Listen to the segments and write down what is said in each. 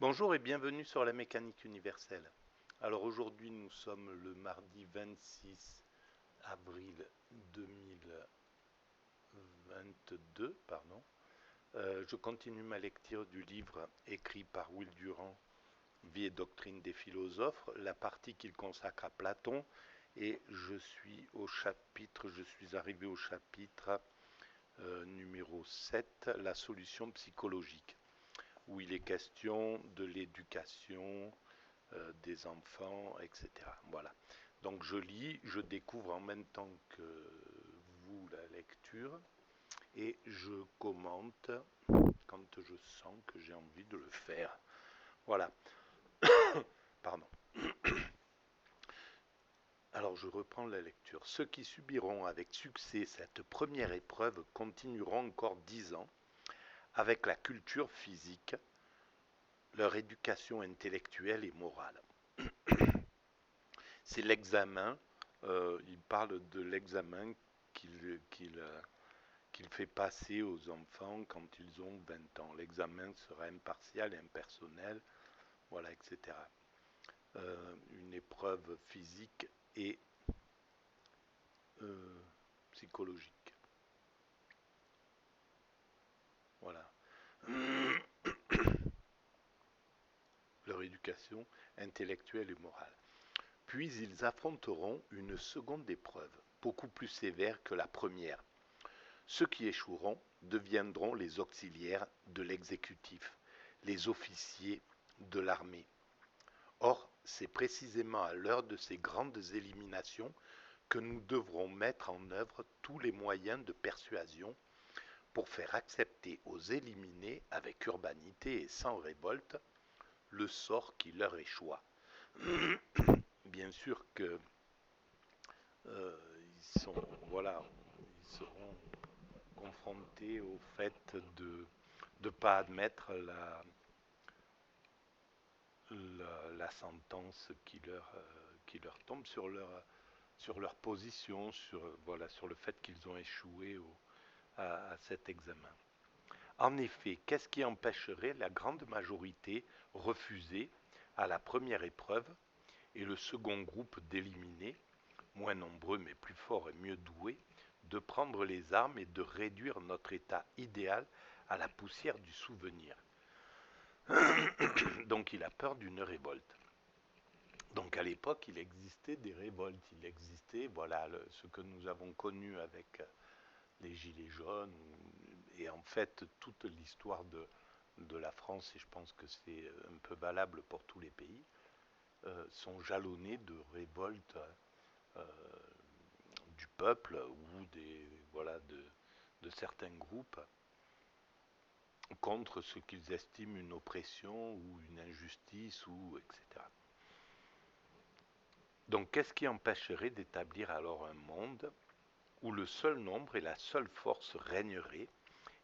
Bonjour et bienvenue sur la mécanique universelle. Alors aujourd'hui nous sommes le mardi 26 avril 2022, pardon. Je continue ma lecture du livre écrit par Will Durant, Vie et doctrine des philosophes, la partie qu'il consacre à Platon, et je suis arrivé au chapitre numéro 7, la solution psychologique, où il est question de l'éducation des enfants, etc. Voilà. Donc je lis, je découvre en même temps que vous la lecture et je commente quand je sens que j'ai envie de le faire. Voilà. Pardon. Alors je reprends la lecture. Ceux qui subiront avec succès cette première épreuve continueront encore 10 ans avec la culture physique, leur éducation intellectuelle et morale. C'est l'examen, il parle de l'examen qu'il fait passer aux enfants quand ils ont 20 ans. L'examen sera impartial et impersonnel, voilà, etc. Une épreuve physique et psychologique. Voilà. Leur éducation intellectuelle et morale. Puis ils affronteront une seconde épreuve, beaucoup plus sévère que la première. Ceux qui échoueront deviendront les auxiliaires de l'exécutif, les officiers de l'armée. Or, c'est précisément à l'heure de ces grandes éliminations que nous devrons mettre en œuvre tous les moyens de persuasion pour faire accepter aux éliminés avec urbanité et sans révolte le sort qui leur échoua. Bien sûr que ils seront confrontés au fait de ne pas admettre la sentence qui leur tombe sur leur position, sur le fait qu'ils ont échoué à cet examen. En effet, qu'est-ce qui empêcherait la grande majorité refusée à la première épreuve et le second groupe d'éliminés, moins nombreux mais plus forts et mieux doués, de prendre les armes et de réduire notre état idéal à la poussière du souvenir? Donc il a peur d'une révolte. Donc à l'époque, il existait des révoltes, il existait ce que nous avons connu avec les Gilets jaunes, et en fait toute l'histoire de la France, et je pense que c'est un peu valable pour tous les pays, sont jalonnés de révoltes euh, du peuple ou de certains groupes contre ce qu'ils estiment une oppression ou une injustice, etc. Donc qu'est-ce qui empêcherait d'établir alors un monde où le seul nombre et la seule force régneraient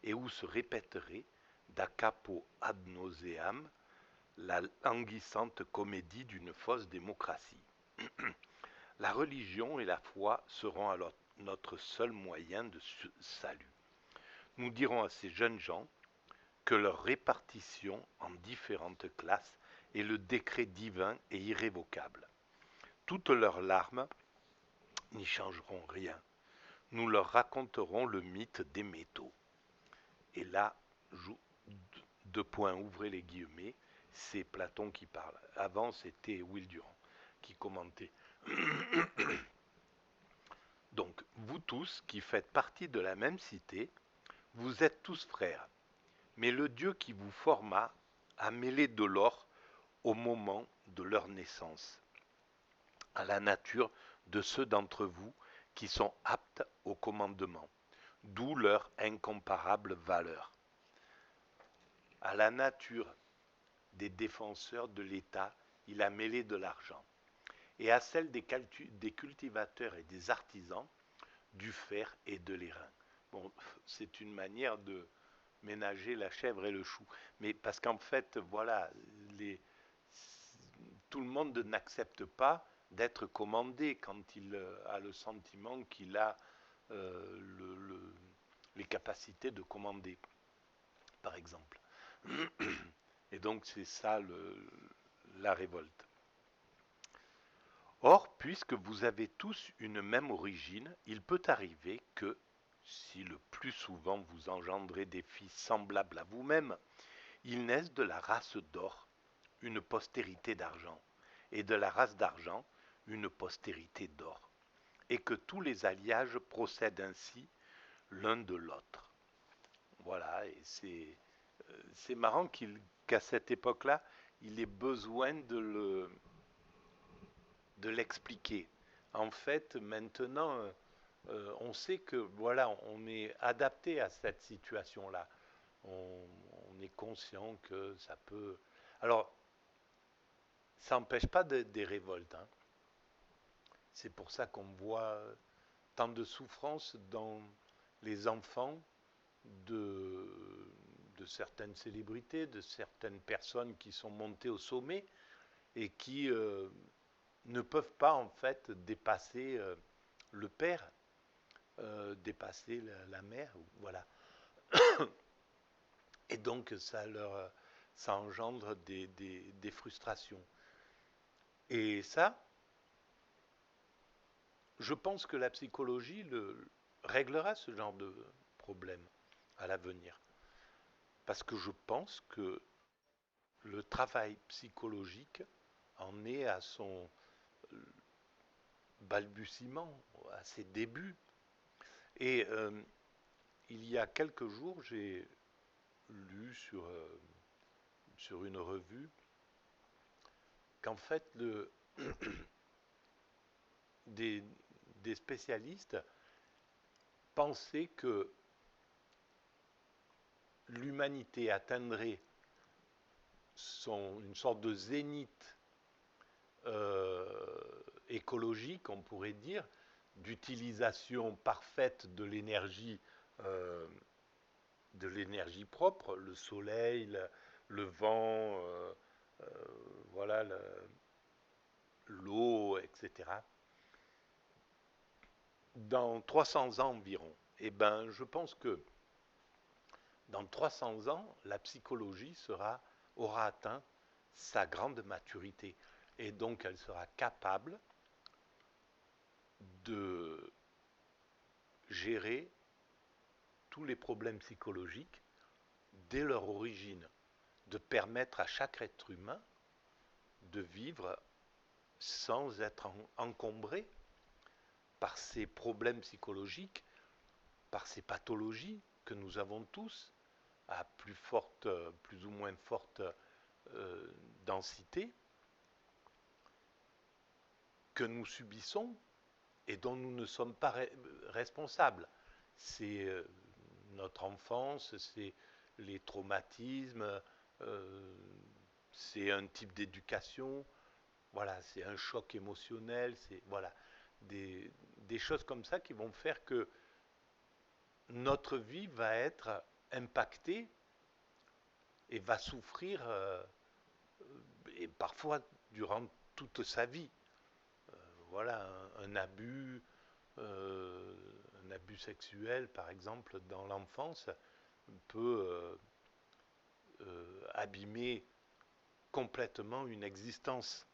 et où se répéterait da capo ad nauseam la languissante comédie d'une fausse démocratie? La religion et la foi seront alors notre seul moyen de salut. Nous dirons à ces jeunes gens que leur répartition en différentes classes est le décret divin et irrévocable. Toutes leurs larmes n'y changeront rien. Nous leur raconterons le mythe des métaux. Et là, deux points, ouvrez les guillemets, c'est Platon qui parle. Avant, c'était Will Durant qui commentait. Donc, vous tous qui faites partie de la même cité, vous êtes tous frères. Mais le Dieu qui vous forma a mêlé de l'or au moment de leur naissance, à la nature de ceux d'entre vous qui sont aptes au commandement, d'où leur incomparable valeur. À la nature des défenseurs de l'État, il a mêlé de l'argent, et à celle des cultivateurs et des artisans, du fer et de l'airain. Bon, c'est une manière de ménager la chèvre et le chou, mais parce qu'en fait, voilà, tout le monde n'accepte pas d'être commandé quand il a le sentiment qu'il a les capacités de commander, par exemple. Et donc c'est ça la révolte. Or, puisque vous avez tous une même origine, il peut arriver que, si le plus souvent vous engendrez des fils semblables à vous-même, ils naissent de la race d'or, une postérité d'argent, et de la race d'argent, une postérité d'or, et que tous les alliages procèdent ainsi l'un de l'autre. Voilà, et c'est marrant qu'à cette époque-là, il ait besoin de l'expliquer. En fait, maintenant, on sait que voilà, on est adapté à cette situation-là. On est conscient que ça peut. Alors, ça n'empêche pas des révoltes, hein. C'est pour ça qu'on voit tant de souffrance dans les enfants de, de certaines célébrités, de certaines personnes qui sont montées au sommet et qui ne peuvent pas en fait dépasser le père, dépasser la mère, voilà. Et donc ça engendre des frustrations. Et ça, je pense que la psychologie réglera ce genre de problème à l'avenir. Parce que je pense que le travail psychologique en est à son balbutiement, à ses débuts. Et il y a quelques jours, j'ai lu sur une revue qu'en fait, des, des spécialistes pensaient que l'humanité atteindrait une sorte de zénith écologique, on pourrait dire, d'utilisation parfaite euh, de l'énergie propre, le soleil, le vent, euh, voilà, l'eau, etc. Dans 300 ans environ. Eh ben, je pense que dans 300 ans, la psychologie aura atteint sa grande maturité. Et donc, elle sera capable de gérer tous les problèmes psychologiques dès leur origine, de permettre à chaque être humain de vivre sans être encombré par ces problèmes psychologiques, par ces pathologies que nous avons tous, à plus ou moins forte densité, que nous subissons et dont nous ne sommes pas responsables. C'est notre enfance, c'est les traumatismes, euh, c'est un type d'éducation, voilà, c'est un choc émotionnel, c'est voilà, des choses comme ça qui vont faire que notre vie va être impactée et va souffrir, et parfois durant toute sa vie. Voilà, euh, un abus sexuel, par exemple, dans l'enfance, peut abîmer complètement une existence.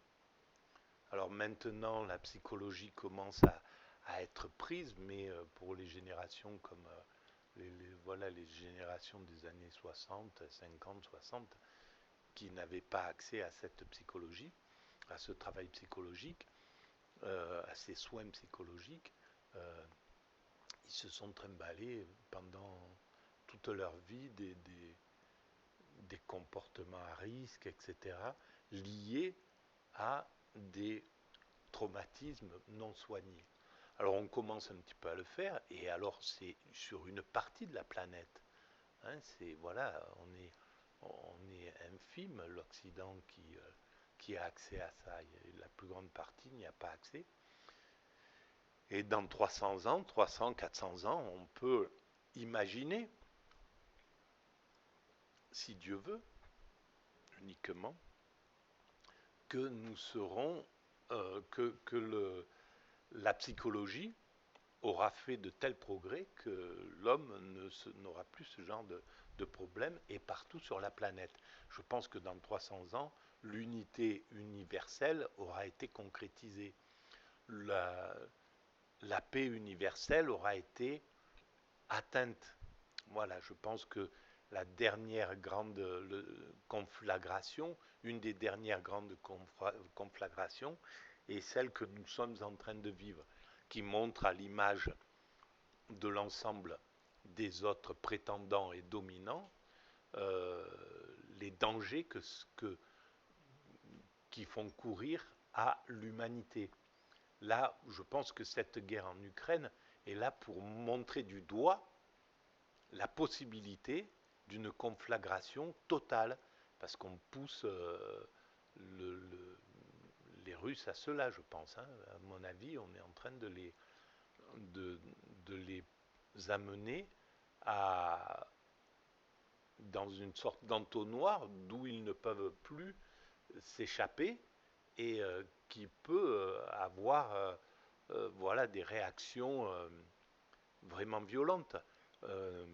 Alors maintenant, la psychologie commence à être prise, mais pour les générations comme voilà, les générations des années 60, 50, 60, qui n'avaient pas accès à cette psychologie, à ce travail psychologique, à ces soins psychologiques, euh, ils se sont trimballés pendant toute leur vie des comportements à risque, etc., liés à des traumatismes non soignés. Alors on commence un petit peu à le faire, et alors c'est sur une partie de la planète. Hein, c'est voilà, on est infime, l'Occident qui a accès à ça. La plus grande partie n'y a pas accès. Et dans 300 ans, 300, 400 ans, on peut imaginer, si Dieu veut, uniquement, que nous serons, la psychologie aura fait de tels progrès que l'homme n'aura plus ce genre de problèmes et partout sur la planète. Je pense que dans 300 ans, l'unité universelle aura été concrétisée. La, la paix universelle aura été atteinte. Voilà, je pense que la dernière grande conflagration, une des dernières grandes conflagrations, est celle que nous sommes en train de vivre, qui montre à l'image de l'ensemble des autres prétendants et dominants les dangers qui font courir à l'humanité. Là, je pense que cette guerre en Ukraine est là pour montrer du doigt la possibilité d'une conflagration totale, parce qu'on pousse les Russes à cela, je pense. Hein. À mon avis, on est en train de, de les amener à, dans une sorte d'entonnoir d'où ils ne peuvent plus s'échapper et qui peut avoir voilà, des réactions vraiment violentes. Euh,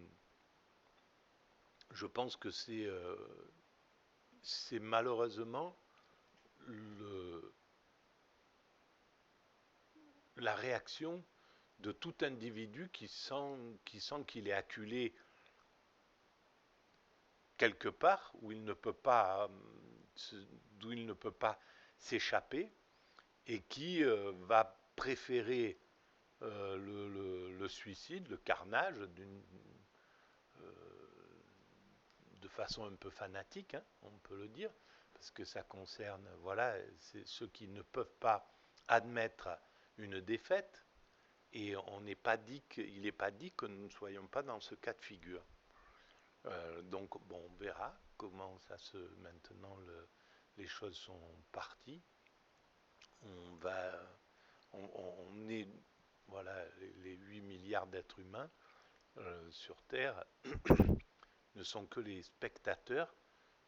je pense que c'est malheureusement le, la réaction de tout individu qui sent qu'il est acculé quelque part où il ne peut pas, d'où il ne peut pas s'échapper et qui va préférer le suicide, le carnage, euh, de façon un peu fanatique, hein, on peut le dire, parce que ça concerne, voilà, ceux qui ne peuvent pas admettre une défaite, et on n'est pas dit il n'est pas dit que nous ne soyons pas dans ce cas de figure. Donc, bon, on verra comment ça se. Maintenant, les choses sont parties. On va. On est. Voilà, les 8 milliards d'êtres humains sur Terre ne sont que les spectateurs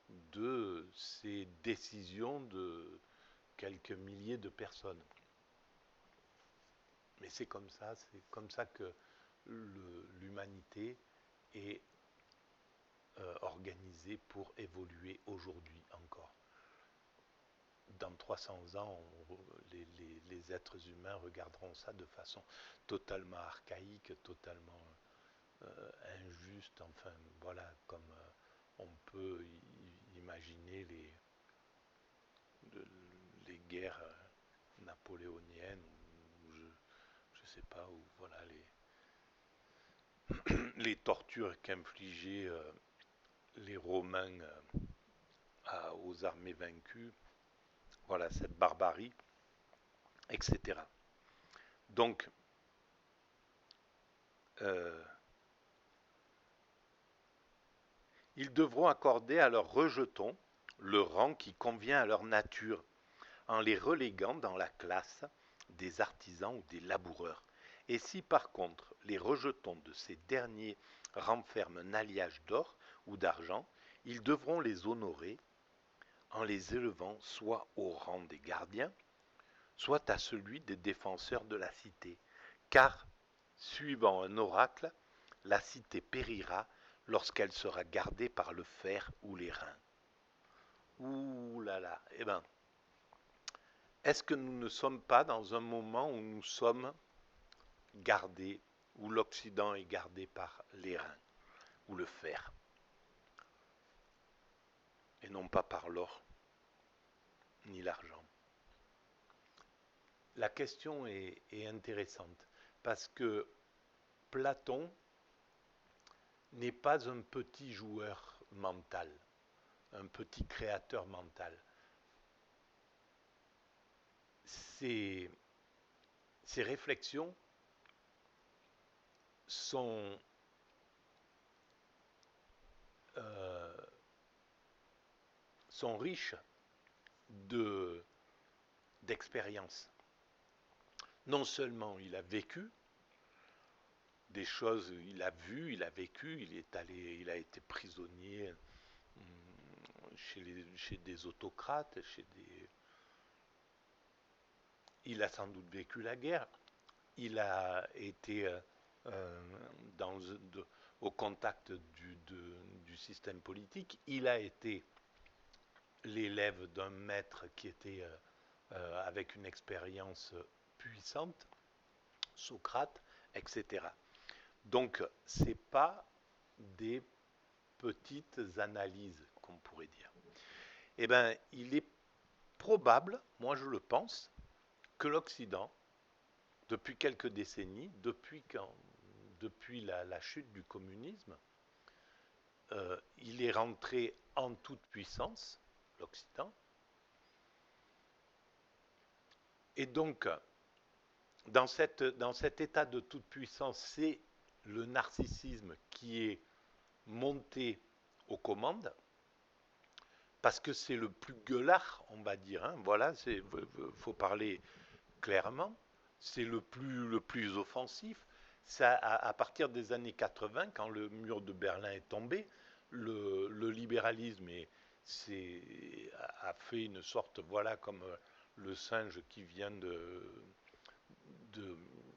de ces décisions de quelques milliers de personnes. Mais c'est comme ça que l'humanité est organisée pour évoluer aujourd'hui encore. Dans 300 ans, les êtres humains regarderont ça de façon totalement archaïque, totalement injuste, enfin voilà, comme on peut imaginer les guerres napoléoniennes, ou je sais pas, ou voilà, les tortures qu'infligeaient les Romains aux armées vaincues, voilà, cette barbarie, etc. Donc, euh, ils devront accorder à leurs rejetons le rang qui convient à leur nature, en les reléguant dans la classe des artisans ou des laboureurs. Et si par contre les rejetons de ces derniers renferment un alliage d'or ou d'argent, ils devront les honorer en les élevant soit au rang des gardiens, soit à celui des défenseurs de la cité. Car, suivant un oracle, la cité périra lorsqu'elle sera gardée par le fer ou les reins. Ouh là là, eh ben, est-ce que nous ne sommes pas dans un moment où nous sommes gardés, où l'Occident est gardé par les reins ou le fer, et non pas par l'or ni l'argent? La question est intéressante parce que Platon n'est pas un petit joueur mental, un petit créateur mental. Ses réflexions sont euh, sont riches d'expériences. Non seulement il a vécu des choses, il a vu, il a vécu, il a été prisonnier chez des autocrates, il a sans doute vécu la guerre, il a été dans au contact du système politique. Il a été l'élève d'un maître qui était avec une expérience puissante, Socrate, etc. Donc, ce n'est pas des petites analyses, qu'on pourrait dire. Eh bien, il est probable, moi je le pense, que l'Occident, depuis quelques décennies, depuis la chute du communisme, il est rentré en toute puissance, l'Occident. Et donc, dans cet état de toute puissance, c'est le narcissisme qui est monté aux commandes, parce que c'est le plus gueulard, on va dire. Hein. Voilà, faut parler clairement. C'est le plus offensif. Ça, à partir des années 80, quand le mur de Berlin est tombé, le libéralisme a fait une sorte, voilà, comme le singe qui vient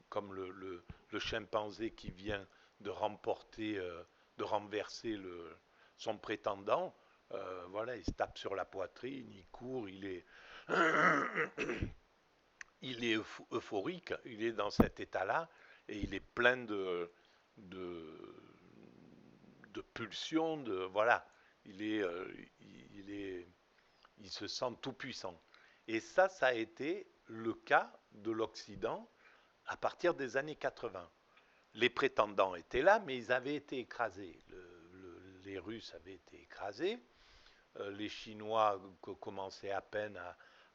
comme le chimpanzé qui vient de renverser son prétendant. Voilà, il se tape sur la poitrine, il court, il est euphorique, il est dans cet état-là, et il est plein de, de pulsions, voilà, il est, il est, il se sent tout puissant. Et ça a été le cas de l'Occident à partir des années 80. Les prétendants étaient là, mais ils avaient été écrasés. Les Russes avaient été écrasés, les Chinois commençaient à peine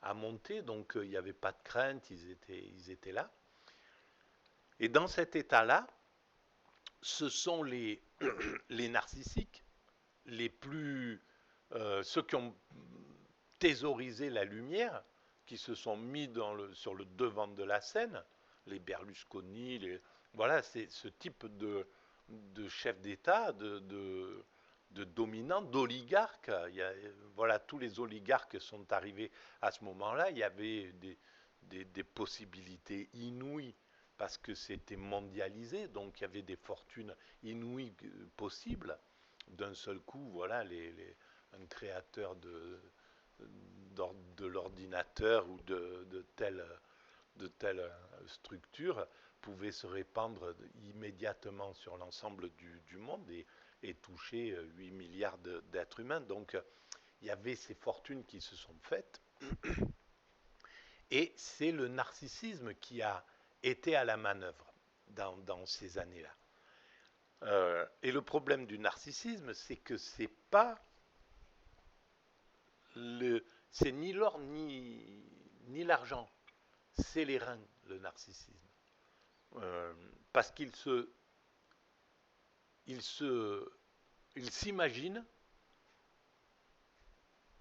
à monter, donc il n'y avait pas de crainte, ils étaient là. Et dans cet état-là, ce sont les narcissiques, ceux qui ont thésaurisé la lumière, qui se sont mis sur le devant de la scène, les Berlusconi, voilà, c'est ce type de chef d'État, de dominants, d'oligarques. Voilà, tous les oligarques sont arrivés à ce moment-là. Il y avait des possibilités inouïes parce que c'était mondialisé, donc il y avait des fortunes inouïes possibles. D'un seul coup, voilà, un créateur de l'ordinateur ou de telle structure pouvait se répandre immédiatement sur l'ensemble du monde et toucher 8 milliards d'êtres humains. Donc il y avait ces fortunes qui se sont faites. Et c'est le narcissisme qui a été à la manœuvre dans ces années-là. Et le problème du narcissisme, c'est que c'est ni l'or ni l'argent, c'est les reins, le narcissisme. Parce il s'imagine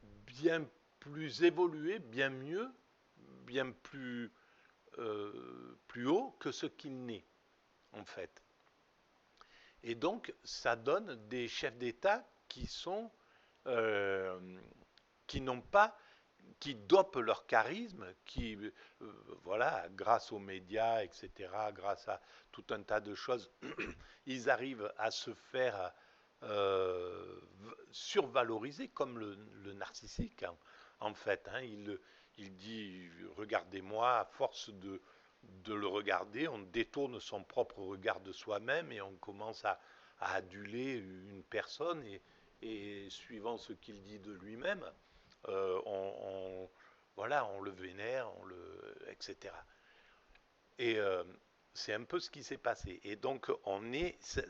bien plus évolué, bien mieux, bien plus haut que ce qu'il n'est, en fait. Et donc, ça donne des chefs d'État qui n'ont pas, qui dopent leur charisme, voilà, grâce aux médias, etc., grâce à tout un tas de choses, ils arrivent à se faire survaloriser comme le narcissique, hein, en fait. Hein, il dit, regardez-moi, à force de le regarder, on détourne son propre regard de soi-même et on commence à aduler une personne et suivant ce qu'il dit de lui-même, voilà, on le vénère, etc. Et c'est un peu ce qui s'est passé. Et donc,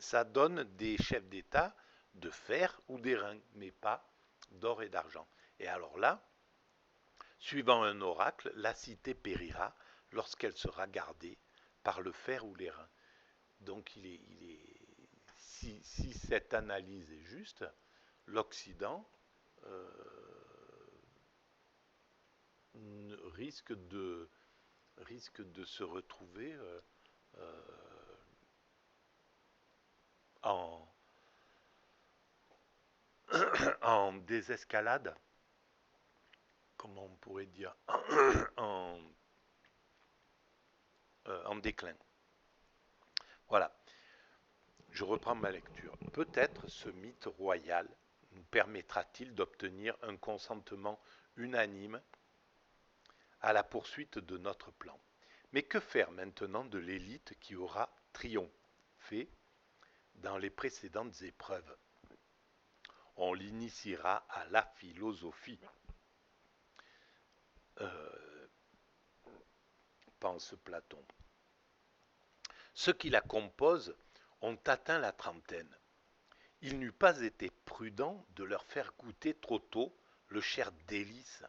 ça donne des chefs d'État de fer ou d'airain, mais pas d'or et d'argent. Et alors là, suivant un oracle, la cité périra lorsqu'elle sera gardée par le fer ou l'airain. Donc, si cette analyse est juste, l'Occident risque de se retrouver en, en désescalade, comment on pourrait dire, en déclin. Voilà. Je reprends ma lecture. Peut-être ce mythe royal nous permettra-t-il d'obtenir un consentement unanime à la poursuite de notre plan. Mais que faire maintenant de l'élite qui aura triomphé dans les précédentes épreuves? On l'initiera à la philosophie, pense Platon. Ceux qui la composent ont atteint la trentaine. Il n'eût pas été prudent de leur faire goûter trop tôt le cher délice,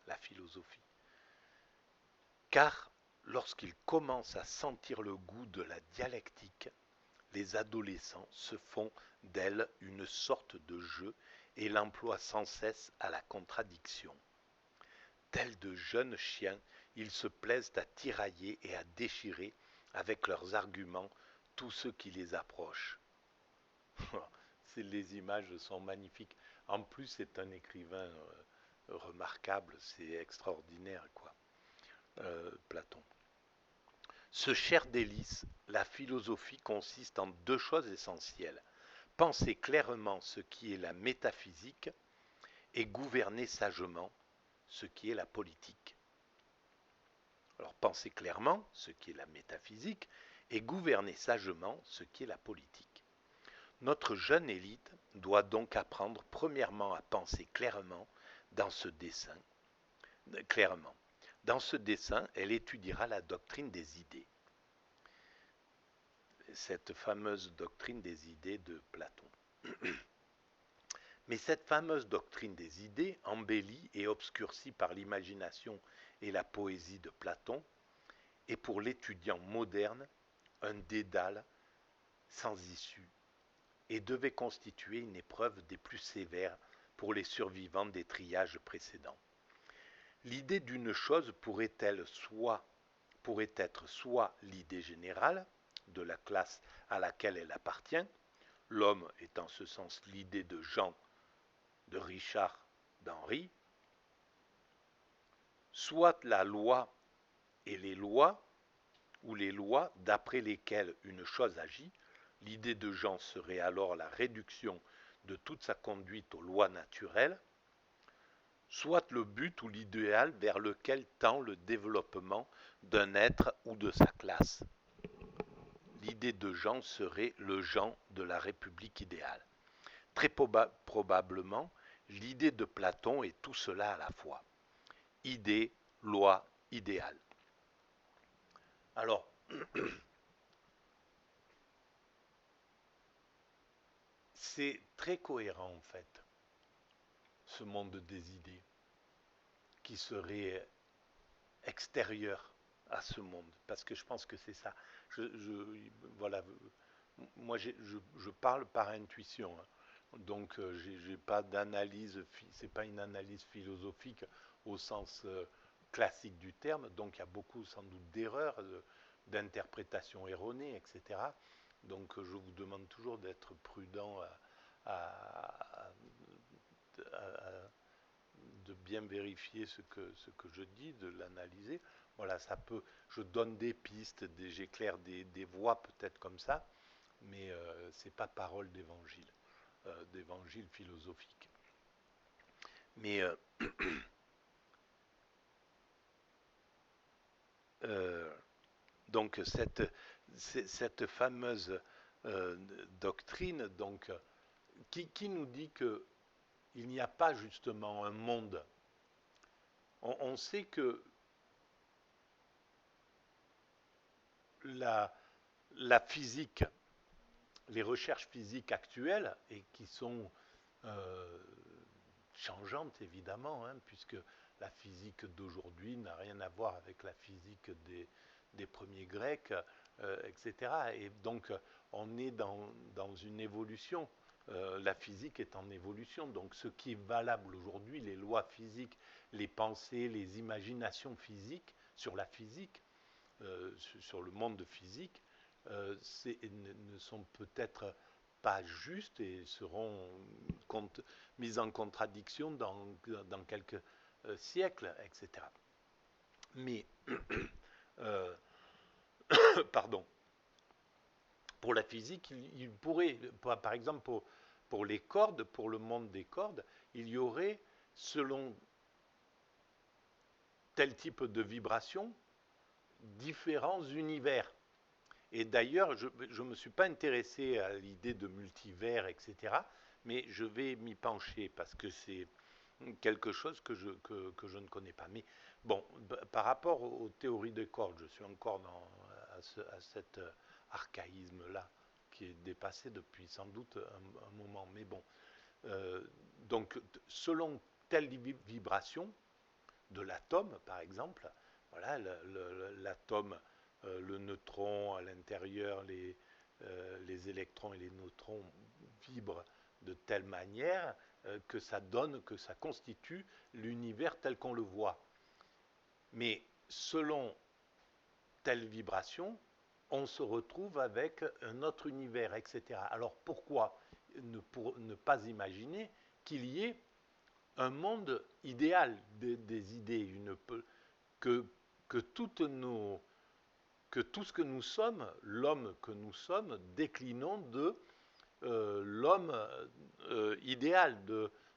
la philosophie. Car lorsqu'ils commencent à sentir le goût de la dialectique, les adolescents se font d'elle une sorte de jeu et l'emploient sans cesse à la contradiction. Tels de jeunes chiens, ils se plaisent à tirailler et à déchirer avec leurs arguments tous ceux qui les approchent. Les images sont magnifiques. En plus, c'est un écrivain remarquable, c'est extraordinaire, quoi. Platon. Ce cher délice, la philosophie consiste en deux choses essentielles. Penser clairement ce qui est la métaphysique et gouverner sagement ce qui est la politique. Alors, penser clairement ce qui est la métaphysique et gouverner sagement ce qui est la politique. Notre jeune élite doit donc apprendre premièrement à penser clairement dans ce dessin. Clairement. Dans ce dessin, elle étudiera la doctrine des idées. Cette fameuse doctrine des idées de Platon. Mais cette fameuse doctrine des idées, embellie et obscurcie par l'imagination et la poésie de Platon, est pour l'étudiant moderne un dédale sans issue et devait constituer une épreuve des plus sévères pour les survivants des triages précédents. L'idée d'une chose pourrait être soit l'idée générale de la classe à laquelle elle appartient, l'homme est en ce sens l'idée de Jean, de Richard, d'Henri, soit la loi et les lois, ou les lois d'après lesquelles une chose agit. L'idée de Jean serait alors la réduction de toute sa conduite aux lois naturelles, soit le but ou l'idéal vers lequel tend le développement d'un être ou de sa classe. L'idée de Jean serait le Jean de la République idéale. Très probablement, l'idée de Platon est tout cela à la fois. Idée, loi, idéal. Alors, c'est très cohérent en fait, ce monde des idées, qui serait extérieur à ce monde, parce que je pense que c'est ça. Voilà, moi je parle par intuition, hein. Donc j'ai pas d'analyse, c'est pas une analyse philosophique au sens classique du terme, donc il y a beaucoup sans doute d'erreurs, d'interprétations erronées, etc. Donc je vous demande toujours d'être prudent de bien vérifier ce que je dis, de l'analyser. Voilà, ça peut, je donne des pistes, j'éclaire des voies peut-être comme ça, mais c'est pas parole d'évangile philosophique. Mais donc cette fameuse doctrine, donc, qui nous dit que il n'y a pas justement un monde. On sait que la physique, les recherches physiques actuelles, et qui sont changeantes évidemment, hein, puisque la physique d'aujourd'hui n'a rien à voir avec la physique des premiers Grecs, etc. Et donc on est dans une évolution. La physique est en évolution, donc ce qui est valable aujourd'hui, les lois physiques, les pensées, les imaginations physiques sur la physique, sur le monde physique, ne sont peut-être pas justes et seront mises en contradiction dans quelques siècles, etc. Mais, pardon, Pour la physique, il pourrait, par exemple, pour les cordes, pour le monde des cordes, il y aurait, selon tel type de vibration, différents univers. Et d'ailleurs, je ne me suis pas intéressé à l'idée de multivers, etc., mais je vais m'y pencher parce que c'est quelque chose que je ne connais pas. Mais bon, par rapport aux théories des cordes, je suis encore à cet archaïsme-là qui est dépassé depuis sans doute un moment. Mais bon, donc selon telle vibration de l'atome, par exemple, voilà, l'atome, le neutron à l'intérieur, les électrons et les neutrons vibrent de telle manière que ça donne, que ça constitue l'univers tel qu'on le voit. Mais selon telle vibration, on se retrouve avec un autre univers, etc. Alors pourquoi pour ne pas imaginer qu'il y ait un monde idéal des idées, que, que, toutes nos, que tout ce que nous sommes, l'homme que nous sommes, déclinons de l'homme idéal,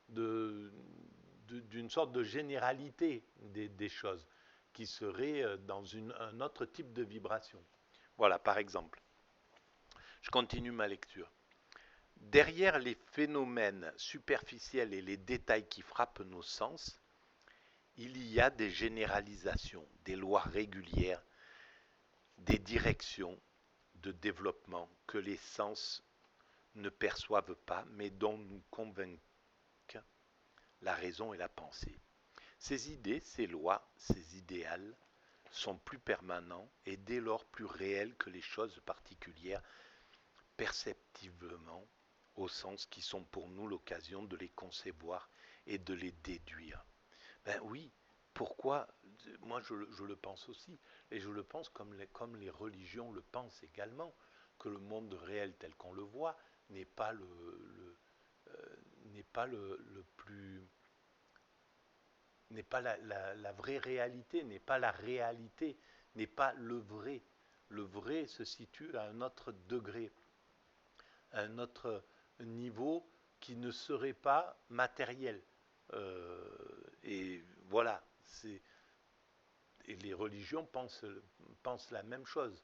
d'une sorte de généralité des choses, qui serait dans un autre type de vibration. Voilà, par exemple. Je continue ma lecture. Derrière les phénomènes superficiels et les détails qui frappent nos sens, il y a des généralisations, des lois régulières, des directions de développement que les sens ne perçoivent pas, mais dont nous convainquent la raison et la pensée. Ces idées, ces lois, ces idéals sont plus permanents et dès lors plus réels que les choses particulières, perceptiblement, au sens qui sont pour nous l'occasion de les concevoir et de les déduire. Ben oui, pourquoi? Moi je le pense aussi, et je le pense comme les religions le pensent également, que le monde réel tel qu'on le voit n'est pas n'est pas le plus, n'est pas la vraie réalité, n'est pas la réalité, n'est pas le vrai. Le vrai se situe à un autre degré, à un autre niveau qui ne serait pas matériel. Et voilà, et les religions pensent la même chose.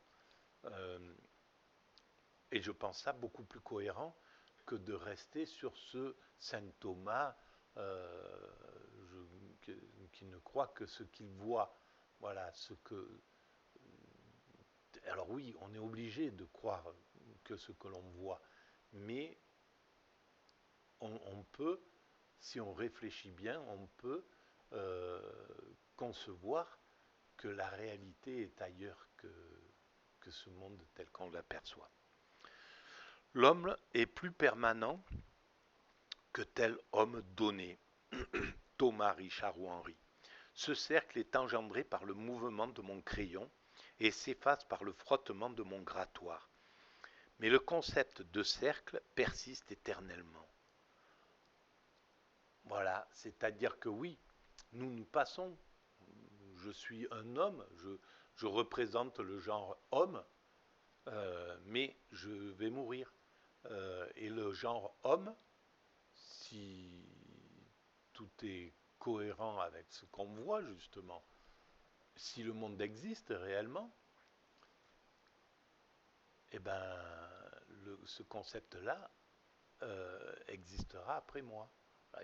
Euh, et je pense ça beaucoup plus cohérent que de rester sur ce Saint Thomas qui ne croit que ce qu'il voit. Voilà, ce que. Alors oui, on est obligé de croire que ce que l'on voit, mais on peut, si on réfléchit bien, on peut euh, concevoir que la réalité est ailleurs que ce monde tel qu'on l'aperçoit. L'homme est plus permanent que tel homme donné. Thomas, Richard ou Henri. Ce cercle est engendré par le mouvement de mon crayon et s'efface par le frottement de mon grattoir. Mais le concept de cercle persiste éternellement. Voilà, c'est-à-dire que oui, nous passons. Je suis un homme, je représente le genre homme, mais je vais mourir. Et le genre homme, si tout est cohérent avec ce qu'on voit justement, si le monde existe réellement, eh ben, ce concept-là existera après moi.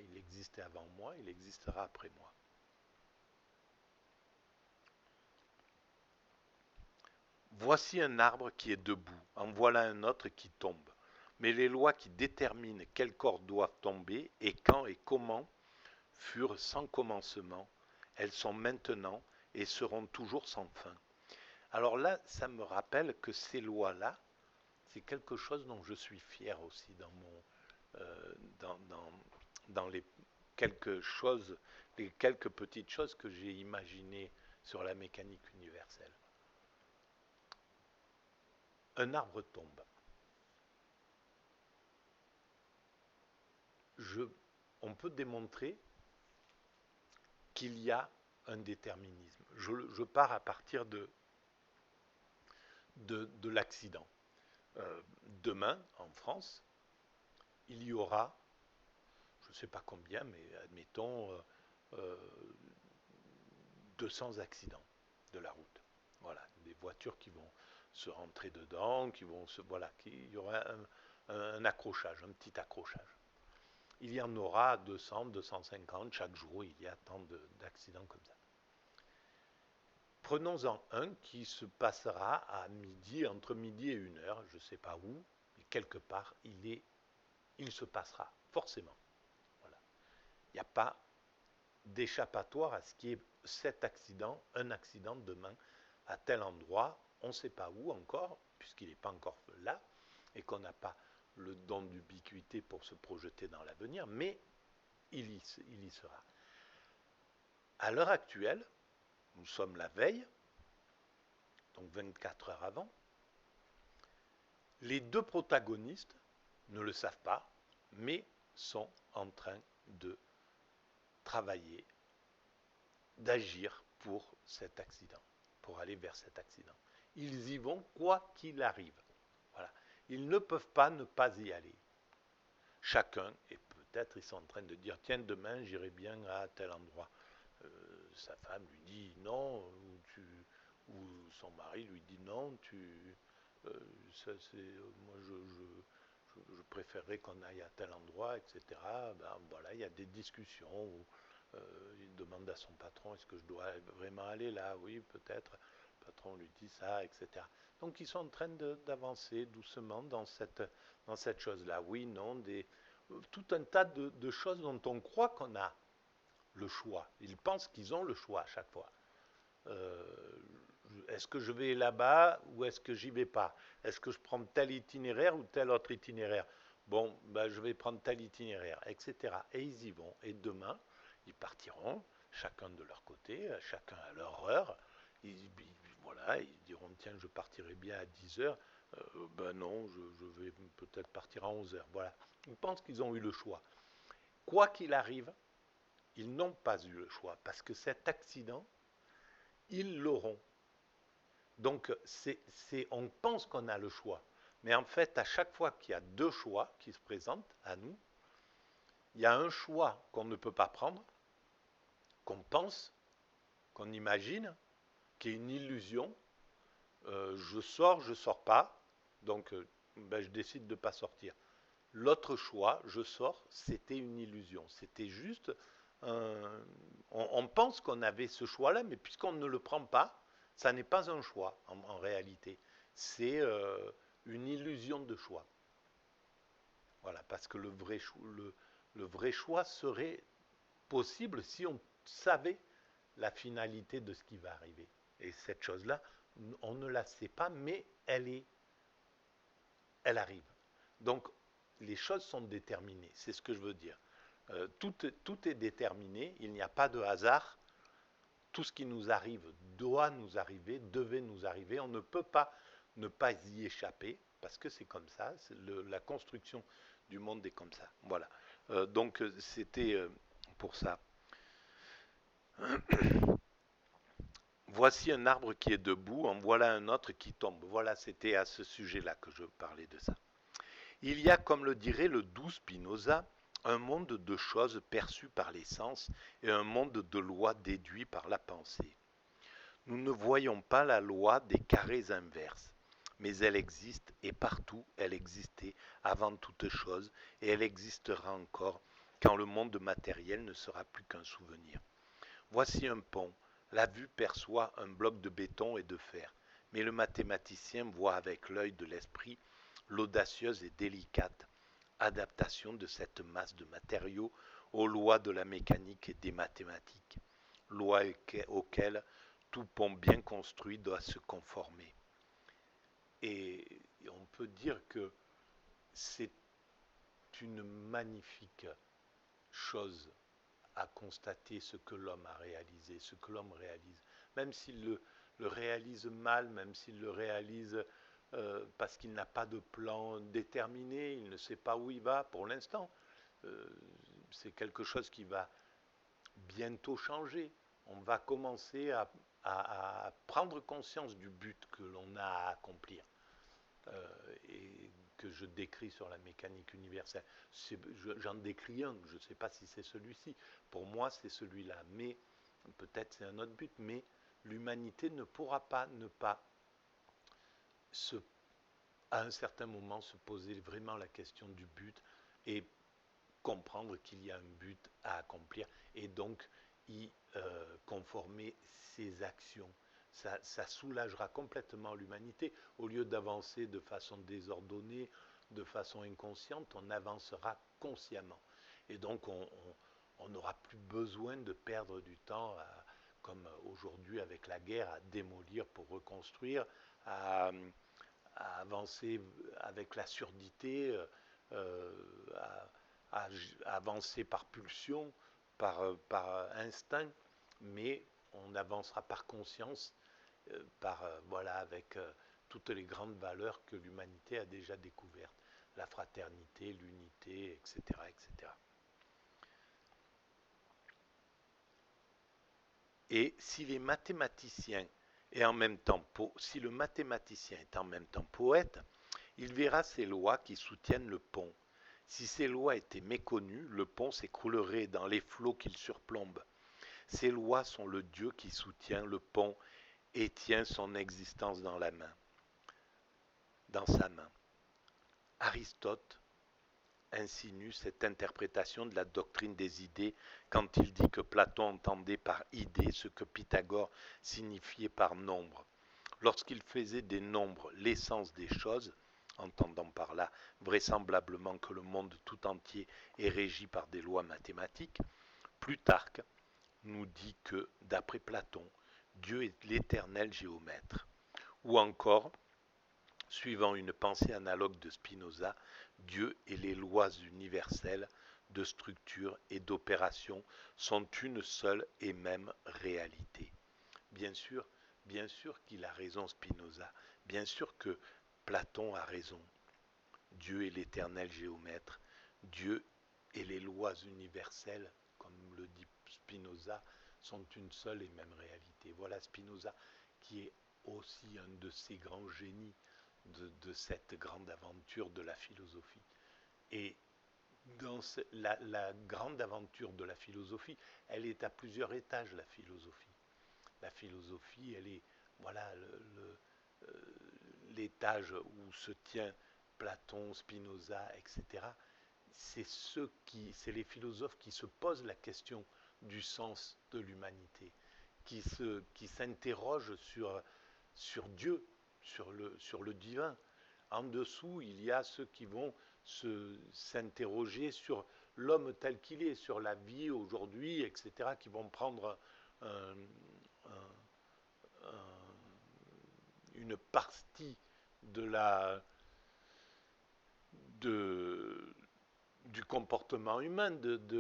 Il existait avant moi, il existera après moi. Voici un arbre qui est debout, en voilà un autre qui tombe. Mais les lois qui déterminent quels corps doivent tomber et quand et comment furent sans commencement, elles sont maintenant et seront toujours sans fin. Alors là, ça me rappelle que ces lois-là, c'est quelque chose dont je suis fier aussi dans mon, dans, dans les quelques petites choses que j'ai imaginées sur la mécanique universelle. Un arbre tombe. Je, on peut démontrer qu'il y a un déterminisme. Je pars à partir de l'accident. Demain, en France, il y aura, je ne sais pas combien, mais admettons 200 accidents de la route. Voilà, des voitures qui vont se rentrer dedans, qui vont se, voilà, il y aura un accrochage, un petit accrochage. Il y en aura 200, 250 chaque jour. Il y a tant d'accidents comme ça. Prenons-en un qui se passera à midi, entre midi et 1 heure, je ne sais pas où, mais quelque part, il se passera, forcément. Voilà. Il n'y a pas d'échappatoire à ce qui est cet accident, un accident demain, à tel endroit, on ne sait pas où encore, puisqu'il n'est pas encore là, et qu'on n'a pas le don d'ubiquité pour se projeter dans l'avenir, mais il y sera. À l'heure actuelle, nous sommes la veille, donc 24 heures avant, les deux protagonistes ne le savent pas, mais sont en train de travailler, d'agir pour cet accident, pour aller vers cet accident. Ils y vont quoi qu'il arrive. Voilà. Ils ne peuvent pas ne pas y aller. Chacun, et peut-être ils sont en train de dire, tiens, demain j'irai bien à tel endroit. Sa femme lui dit non, ou son mari lui dit non, ça, moi je préférerais qu'on aille à tel endroit, etc. Ben, voilà, il y a des discussions où il demande à son patron, est-ce que je dois vraiment aller là? Oui, peut-être. Le patron lui dit ça, etc. Donc ils sont en train d'avancer doucement dans cette chose-là. Oui, non, tout un tas de choses dont on croit qu'on a le choix. Ils pensent qu'ils ont le choix à chaque fois. Est-ce que je vais là-bas ou est-ce que j'y vais pas? Est-ce que je prends tel itinéraire ou tel autre itinéraire? Bon, ben, je vais prendre tel itinéraire, etc. Et ils y vont. Et demain, ils partiront, chacun de leur côté, chacun à leur heure. Voilà, ils diront, tiens, je partirai bien à 10 heures. Ben non, je vais peut-être partir à 11 heures. Voilà. Ils pensent qu'ils ont eu le choix. Quoi qu'il arrive, ils n'ont pas eu le choix parce que cet accident, ils l'auront. Donc, on pense qu'on a le choix. Mais en fait, à chaque fois qu'il y a deux choix qui se présentent à nous, il y a un choix qu'on ne peut pas prendre, qu'on pense, qu'on imagine, qui est une illusion. Je sors pas, donc ben, je décide de ne pas sortir. L'autre choix, je sors, c'était une illusion. C'était juste on pense qu'on avait ce choix-là, mais puisqu'on ne le prend pas, ça n'est pas un choix en réalité. C'est une illusion de choix. Voilà, parce que le vrai choix serait possible si on savait la finalité de ce qui va arriver. Et cette chose-là, on ne la sait pas, mais elle arrive. Donc, les choses sont déterminées, c'est ce que je veux dire. Tout est déterminé, il n'y a pas de hasard. Tout ce qui nous arrive doit nous arriver, devait nous arriver. On ne peut pas ne pas y échapper, parce que c'est comme ça, la construction du monde est comme ça. Voilà. Donc c'était pour ça. Voici un arbre qui est debout, en voilà un autre qui tombe. Voilà, c'était à ce sujet-là que je parlais de ça. Il y a, comme le dirait le doux Spinoza, un monde de choses perçues par les sens et un monde de lois déduites par la pensée. Nous ne voyons pas la loi des carrés inverses, mais elle existe et partout elle existait avant toute chose et elle existera encore quand le monde matériel ne sera plus qu'un souvenir. Voici un pont. La vue perçoit un bloc de béton et de fer, mais le mathématicien voit avec l'œil de l'esprit l'audacieuse et délicate adaptation de cette masse de matériaux aux lois de la mécanique et des mathématiques, lois auxquelles tout pont bien construit doit se conformer. Et on peut dire que c'est une magnifique chose à constater ce que l'homme a réalisé, ce que l'homme réalise. Même s'il le réalise mal, même s'il le réalise parce qu'il n'a pas de plan déterminé, il ne sait pas où il va pour l'instant. C'est quelque chose qui va bientôt changer. On va commencer à prendre conscience du but que l'on a à accomplir. Et que je décris sur la mécanique universelle. J'en décris un, je ne sais pas si c'est celui-ci. Pour moi, c'est celui-là. Mais peut-être c'est un autre but. Mais l'humanité ne pourra pas ne pas se, à un certain moment se poser vraiment la question du but et comprendre qu'il y a un but à accomplir et donc y conformer ses actions. Ça soulagera complètement l'humanité. Au lieu d'avancer de façon désordonnée, de façon inconsciente, on avancera consciemment. Et donc on n'aura plus besoin de perdre du temps, comme aujourd'hui avec la guerre, à démolir pour reconstruire, à, à avancer avec la surdité, à, à avancer par pulsion, par instinct, mais on avancera par conscience, voilà, avec toutes les grandes valeurs que l'humanité a déjà découvertes, la fraternité, l'unité, etc., etc. Et si les mathématiciens si le mathématicien est en même temps poète, il verra ces lois qui soutiennent le pont. Si ces lois étaient méconnues, le pont s'écroulerait dans les flots qu'il surplombe. Ces lois sont le Dieu qui soutient le pont et tient son existence dans sa main. Aristote insinue cette interprétation de la doctrine des idées quand il dit que Platon entendait par idée ce que Pythagore signifiait par nombre. Lorsqu'il faisait des nombres l'essence des choses, entendant par là vraisemblablement que le monde tout entier est régi par des lois mathématiques, Plutarque nous dit que, d'après Platon, Dieu est l'éternel géomètre. Ou encore, suivant une pensée analogue de Spinoza, Dieu et les lois universelles de structure et d'opération sont une seule et même réalité. Bien sûr, bien sûr qu'il a raison Spinoza, bien sûr que Platon a raison. Dieu est l'éternel géomètre, Dieu et les lois universelles, comme le dit Spinoza, sont une seule et même réalité. Voilà Spinoza qui est aussi un de ces grands génies de cette grande aventure de la philosophie. Et dans la grande aventure de la philosophie, elle est à plusieurs étages, la philosophie. La philosophie, elle est, voilà, l'étage où se tient Platon, Spinoza, etc. C'est les philosophes qui se posent la question du sens de l'humanité, qui s'interrogent sur Dieu, sur le divin. En dessous, il y a ceux qui vont s'interroger sur l'homme tel qu'il est, sur la vie aujourd'hui, etc., qui vont prendre un, une partie de de, du comportement humain, de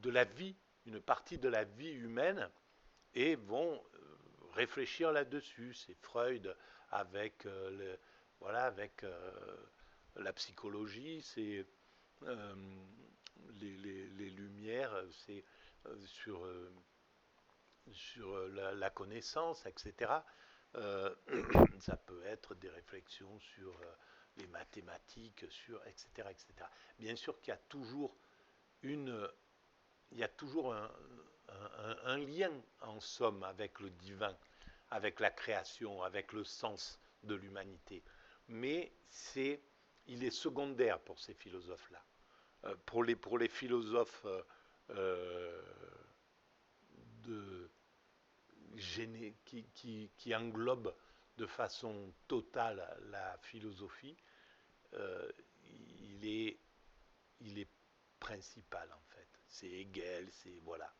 la vie, une partie de la vie humaine, et vont réfléchir là-dessus. C'est Freud avec, avec la psychologie, c'est euh, les Lumières, c'est sur, la connaissance, etc. Euh, ça peut être des réflexions sur les mathématiques, sur etc., etc. Bien sûr qu'il y a toujours une, il y a toujours un lien en somme avec le divin, avec la création, avec le sens de l'humanité. Mais il est secondaire pour ces philosophes-là. Pour les philosophes euh, de, qui englobe de façon totale la philosophie, euh, il, est, il est principal en fait. C'est Hegel, c'est voilà.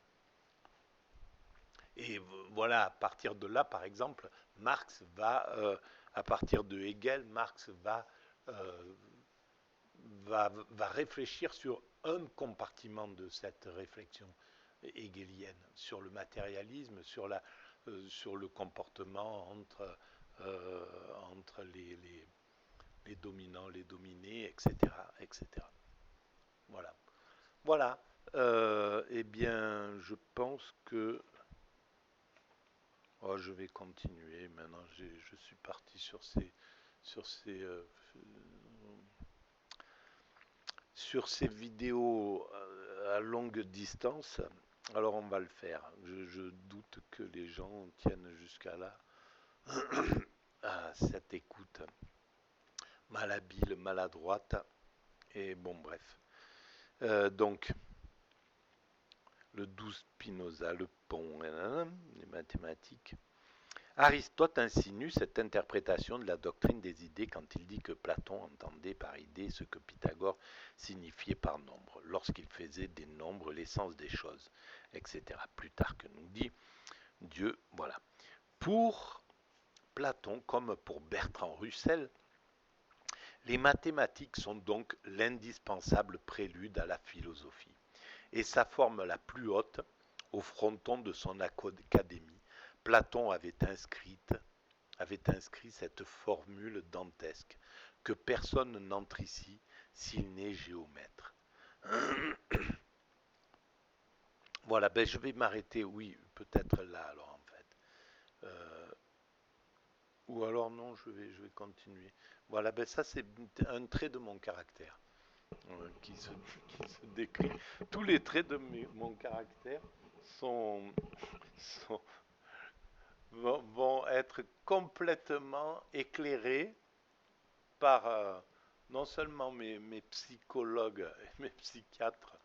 Et voilà, à partir de là, par exemple, à partir de Hegel, Marx va réfléchir sur un compartiment de cette réflexion hegelienne, sur le matérialisme, sur le comportement entre les dominants, les dominés, etc., etc. Voilà. Voilà. Eh bien, je pense que je vais continuer. Maintenant, je suis parti sur sur ces, sur ces vidéos à longue distance. Alors on va le faire. Je doute que les gens tiennent jusqu'à là à cette écoute malhabile, maladroite. Et bon, bref. Donc, le 12 Spinoza, le pont, les mathématiques. Aristote insinue cette interprétation de la doctrine des idées quand il dit que Platon entendait par idée ce que Pythagore signifiait par nombre, lorsqu'il faisait des nombres l'essence des choses, etc. Plus tard que nous dit Dieu, voilà. Pour Platon, comme pour Bertrand Russell, les mathématiques sont donc l'indispensable prélude à la philosophie, et sa forme la plus haute, au fronton de son académie, Platon avait inscrit cette formule dantesque que personne n'entre ici s'il n'est géomètre. Voilà, ben je vais m'arrêter, oui, peut-être là alors en fait. Euh, ou alors non, je vais continuer. Voilà, ben ça c'est un trait de mon caractère qui se décrit. Tous les traits de mon caractère sont, sont, vont être complètement éclairés par non seulement mes psychologues et mes psychiatres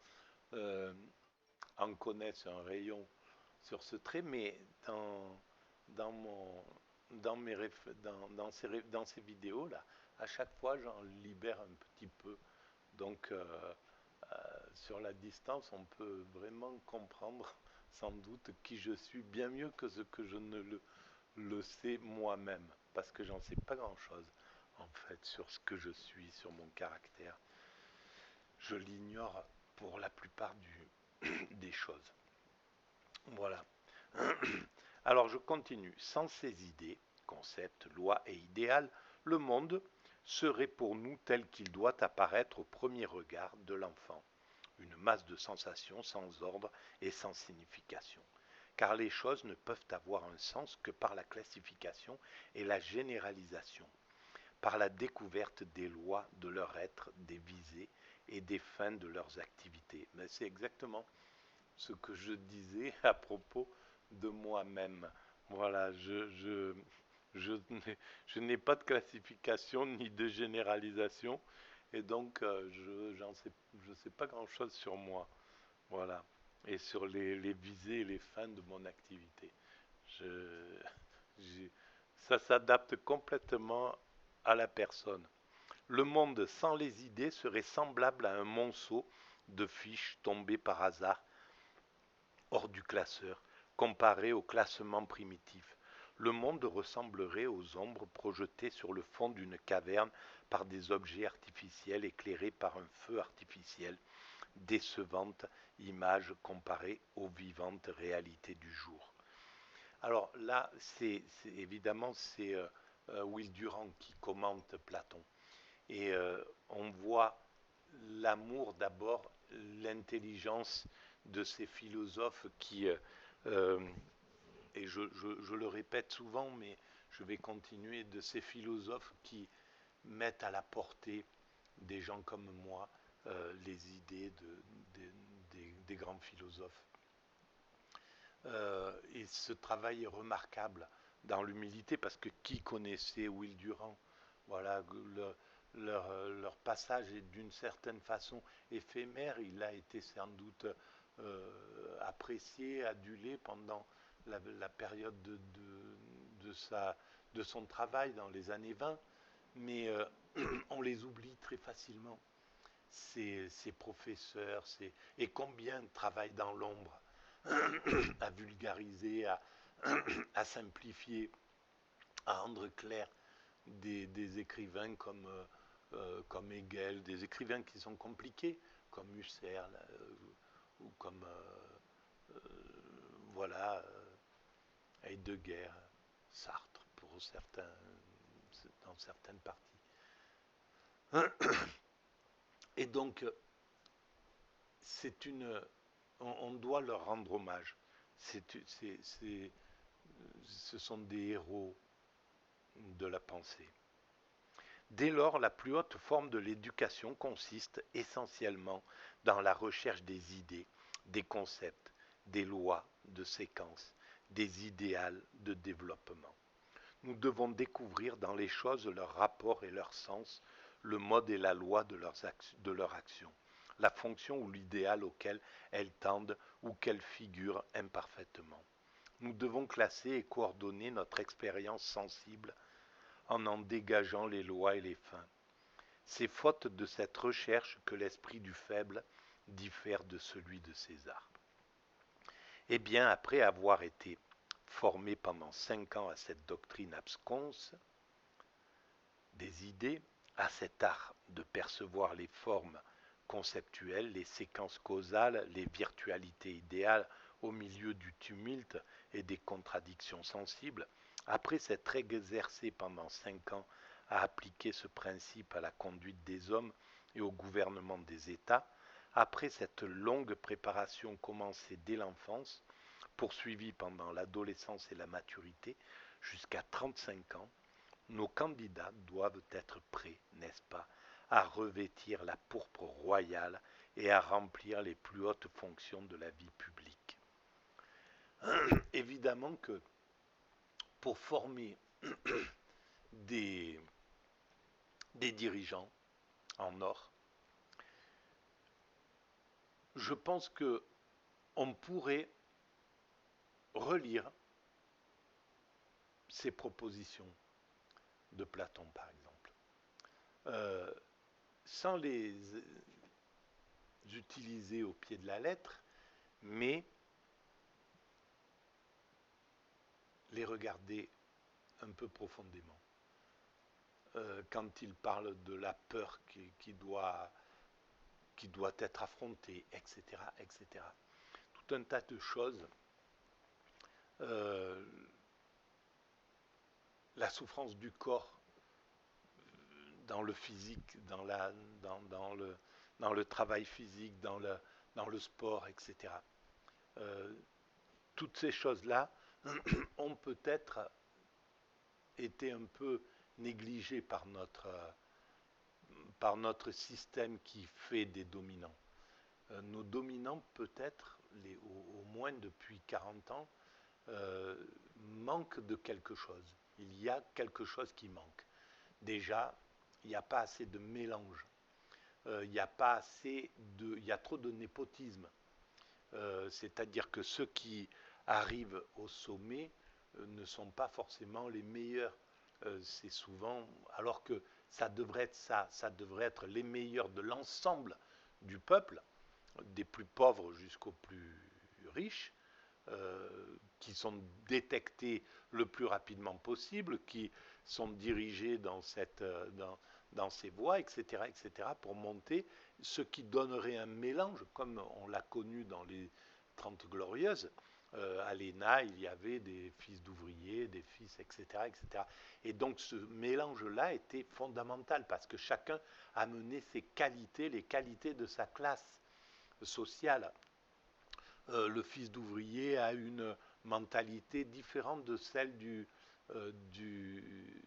euh, en connaissent un rayon sur ce trait, mais dans, mon, dans ces vidéos-là, à chaque fois, j'en libère un petit peu. Donc, sur la distance, on peut vraiment comprendre sans doute qui je suis bien mieux que ce que je ne le sais moi-même, parce que j'en sais pas grand-chose en fait sur ce que je suis, sur mon caractère. Je l'ignore pour la plupart des choses. Voilà. Alors je continue. Sans ces idées, concepts, lois et idéal, le monde serait pour nous tel qu'il doit apparaître au premier regard de l'enfant, une masse de sensations sans ordre et sans signification. Car les choses ne peuvent avoir un sens que par la classification et la généralisation, par la découverte des lois de leur être, des visées et des fins de leurs activités. Mais c'est exactement ce que je disais à propos de moi-même. Voilà, je n'ai pas de classification ni de généralisation, et donc je sais pas grand-chose sur moi. Voilà, et sur les visées et les fins de mon activité. Je, ça s'adapte complètement à la personne. Le monde sans les idées serait semblable à un monceau de fiches tombées par hasard hors du classeur, comparé au classement primitif. Le monde ressemblerait aux ombres projetées sur le fond d'une caverne par des objets artificiels éclairés par un feu artificiel, décevante image comparée aux vivantes réalités du jour. Alors là, évidemment c'est Will Durant qui commente Platon. Et on voit l'amour d'abord, l'intelligence de ces philosophes qui, et je le répète souvent, mais je vais continuer, de ces philosophes qui mettent à la portée des gens comme moi les idées des grands philosophes. Et ce travail est remarquable dans l'humilité parce que qui connaissait Will Durant? Voilà, leur passage est d'une certaine façon éphémère. Il a été sans doute apprécié, adulé pendant la période de son travail dans les années 20, mais on les oublie très facilement. Ces professeurs, et combien travaillent dans l'ombre à vulgariser, à simplifier, à rendre clair des écrivains comme Hegel, des écrivains qui sont compliqués, comme Husserl, ou comme voilà, Heidegger, Sartre, pour certains, dans certaines parties. Et donc, c'est une, on doit leur rendre hommage. Ce sont des héros de la pensée. Dès lors, la plus haute forme de l'éducation consiste essentiellement dans la recherche des idées, des concepts, des lois de séquence, des idéals de développement. Nous devons découvrir dans les choses leur rapport et leur sens, le mode et la loi de leur action, la fonction ou l'idéal auquel elles tendent ou qu'elles figurent imparfaitement. Nous devons classer et coordonner notre expérience sensible en dégageant les lois et les fins. C'est faute de cette recherche que l'esprit du faible diffère de celui de César. Eh bien, après avoir été formé pendant 5 ans à cette doctrine absconse des idées, à cet art de percevoir les formes conceptuelles, les séquences causales, les virtualités idéales au milieu du tumulte et des contradictions sensibles, après s'être exercé pendant 5 ans à appliquer ce principe à la conduite des hommes et au gouvernement des États, après cette longue préparation commencée dès l'enfance, poursuivie pendant l'adolescence et la maturité, jusqu'à 35 ans, nos candidats doivent être prêts, n'est-ce pas, à revêtir la pourpre royale et à remplir les plus hautes fonctions de la vie publique. Évidemment que pour former des, des dirigeants en or, je pense que on pourrait relire ces propositions de Platon, par exemple, euh, sans les utiliser au pied de la lettre, mais les regarder un peu profondément. Quand il parle de la peur qui doit être affrontée, etc., etc. Tout un tas de choses. Euh, la souffrance du corps dans le physique, dans le travail physique, dans le sport, etc. Euh, toutes ces choses-là ont peut-être été un peu négligées par notre système qui fait des dominants. Nos dominants, peut-être, au moins depuis 40 ans, manquent de quelque chose. Il y a quelque chose qui manque. Déjà, il n'y a pas assez de mélange. Il n'y a pas assez de, il y a trop de népotisme. C'est-à-dire que ceux qui arrivent au sommet ne sont pas forcément les meilleurs. C'est souvent, alors que ça devrait être ça, ça devrait être les meilleurs de l'ensemble du peuple, des plus pauvres jusqu'aux plus riches, qui sont détectés le plus rapidement possible, qui sont dirigés dans ces voies, etc., etc., pour monter, ce qui donnerait un mélange, comme on l'a connu dans les 30 Glorieuses. À l'ENA, il y avait des fils d'ouvriers, des fils, etc., etc. Et donc ce mélange-là était fondamental parce que chacun amenait ses qualités, les qualités de sa classe sociale. Le fils d'ouvrier a une mentalité différente de celle euh, du,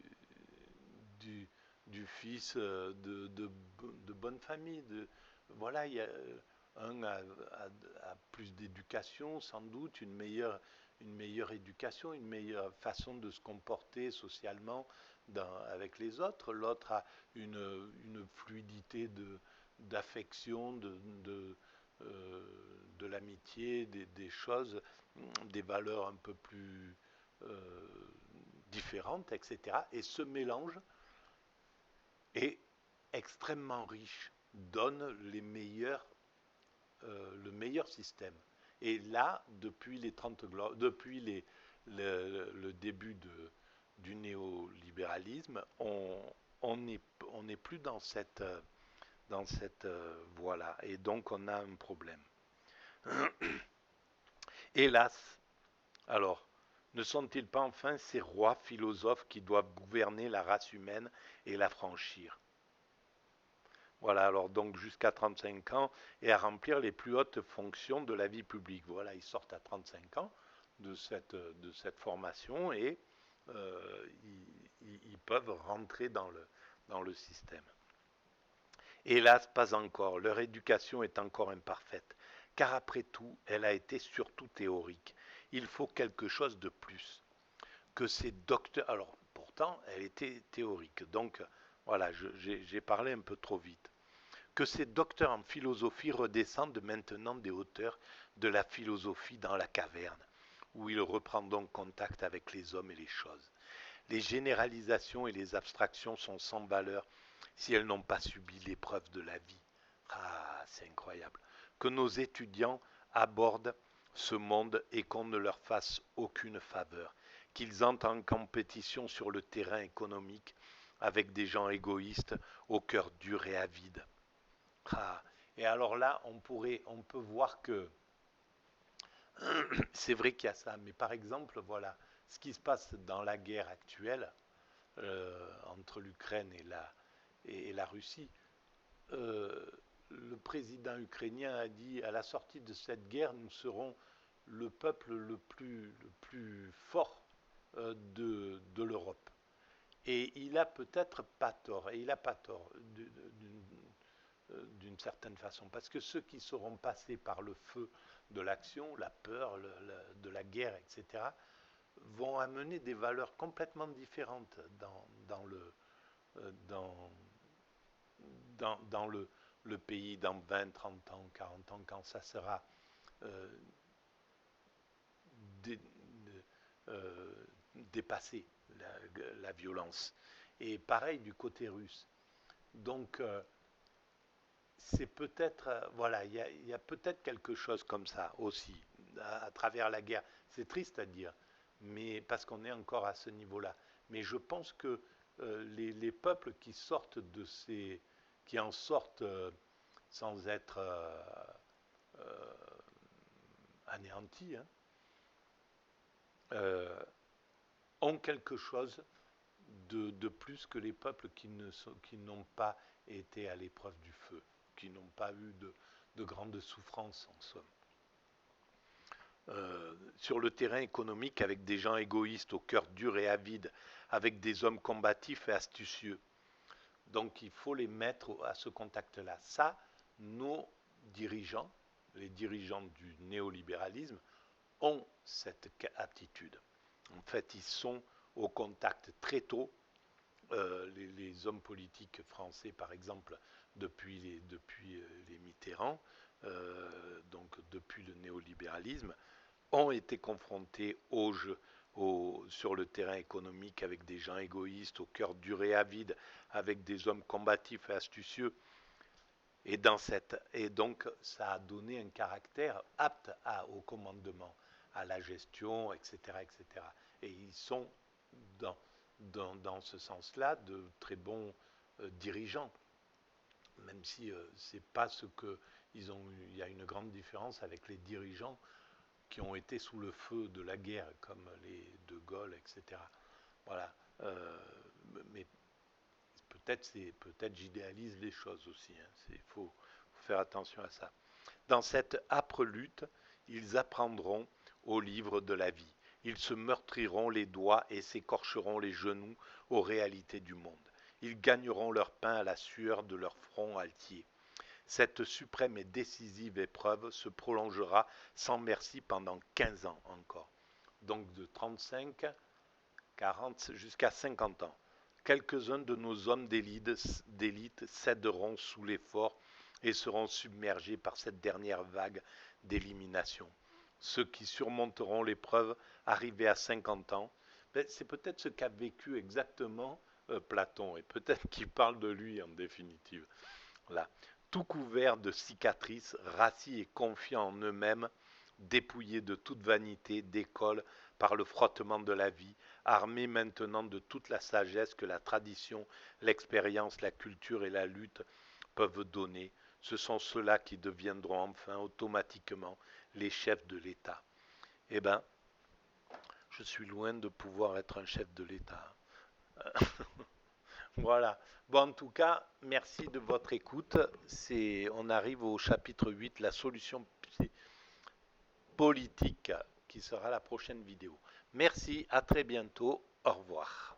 du, du fils de bonne famille. Voilà, un a plus d'éducation, sans doute, une meilleure éducation, une meilleure façon de se comporter socialement avec les autres. L'autre a une fluidité d'affection, de l'amitié, des choses, des valeurs un peu plus différentes, etc. Et ce mélange est extrêmement riche, donne le meilleur système. Et là, depuis les 30 depuis le début du néolibéralisme, on n'est plus dans cette voie-là. Et donc on a un problème. Hélas, alors, ne sont-ils pas enfin ces rois philosophes qui doivent gouverner la race humaine et la franchir? Voilà, alors donc jusqu'à 35 ans et à remplir les plus hautes fonctions de la vie publique. Voilà, ils sortent à 35 ans de cette formation et ils peuvent rentrer dans le système. Hélas, pas encore. Leur éducation est encore imparfaite, car après tout, elle a été surtout théorique. Il faut quelque chose de plus. Que ces docteurs... Alors, pourtant, elle était théorique. Donc, voilà, j'ai parlé un peu trop vite. Que ces docteurs en philosophie redescendent maintenant des hauteurs de la philosophie dans la caverne, où ils reprennent donc contact avec les hommes et les choses. Les généralisations et les abstractions sont sans valeur si elles n'ont pas subi l'épreuve de la vie. Ah, c'est incroyable. Que nos étudiants abordent ce monde et qu'on ne leur fasse aucune faveur. Qu'ils entrent en compétition sur le terrain économique avec des gens égoïstes au cœur dur et avide. Ah, et alors là, on peut voir que c'est vrai qu'il y a ça, mais par exemple, voilà, ce qui se passe dans la guerre actuelle entre l'Ukraine et la Russie, euh, le président ukrainien a dit à la sortie de cette guerre, nous serons le peuple le plus fort de l'Europe. Et il a peut-être pas tort, et il n'a pas tort d'une certaine façon, parce que ceux qui seront passés par le feu de l'action, la peur, de la guerre, etc., vont amener des valeurs complètement différentes dans le, dans, dans le pays dans 20, 30 ans, 40 ans, quand ça sera euh, dé, euh, dépassé, la violence. Et pareil du côté russe. Donc, c'est peut-être, voilà, il y a peut-être quelque chose comme ça aussi, à travers la guerre. C'est triste à dire, mais parce qu'on est encore à ce niveau-là. Mais je pense que les peuples qui sortent de ces, qui en sortent sans être anéantis, hein, euh, ont quelque chose de plus que les peuples qui n'ont pas été à l'épreuve du feu, qui n'ont pas eu de grandes souffrances en somme. Sur le terrain économique, avec des gens égoïstes au cœur dur et avide, avec des hommes combatifs et astucieux. Donc il faut les mettre à ce contact-là. Ça, nos dirigeants, les dirigeants du néolibéralisme, ont cette aptitude. En fait, ils sont au contact très tôt. Les hommes politiques français, par exemple, depuis les Mitterrand, donc depuis le néolibéralisme, ont été confrontés au jeu, sur le terrain économique avec des gens égoïstes, au cœur dur et avide, avec des hommes combatifs et astucieux. Et donc, ça a donné un caractère apte au commandement, à la gestion, etc., etc. Et ils sont dans, dans ce sens-là de très bons dirigeants, même si c'est pas ce que ils ont eu. Il y a une grande différence avec les dirigeants qui ont été sous le feu de la guerre, comme les De Gaulle, etc. Voilà. Mais peut-être j'idéalise les choses aussi. Il faut faire attention à ça. Dans cette âpre lutte, ils apprendront au livre de la vie. Ils se meurtriront les doigts et s'écorcheront les genoux aux réalités du monde. Ils gagneront leur pain à la sueur de leur front altier. Cette suprême et décisive épreuve se prolongera sans merci pendant 15 ans encore. Donc de 35, 40 jusqu'à 50 ans. Quelques-uns de nos hommes d'élite céderont sous l'effort et seront submergés par cette dernière vague d'élimination. Ceux qui surmonteront l'épreuve arrivés à 50 ans, c'est peut-être ce qu'a vécu exactement Platon, et peut-être qu'il parle de lui en définitive. Là, tout couvert de cicatrices, rassis et confiants en eux-mêmes, dépouillés de toute vanité, d'école par le frottement de la vie, armés maintenant de toute la sagesse que la tradition, l'expérience, la culture et la lutte peuvent donner, ce sont ceux-là qui deviendront enfin automatiquement les chefs de l'État. Eh bien, je suis loin de pouvoir être un chef de l'État. Voilà. Bon, en tout cas, merci de votre écoute. On arrive au chapitre 8, la solution politique, qui sera la prochaine vidéo. Merci, à très bientôt. Au revoir.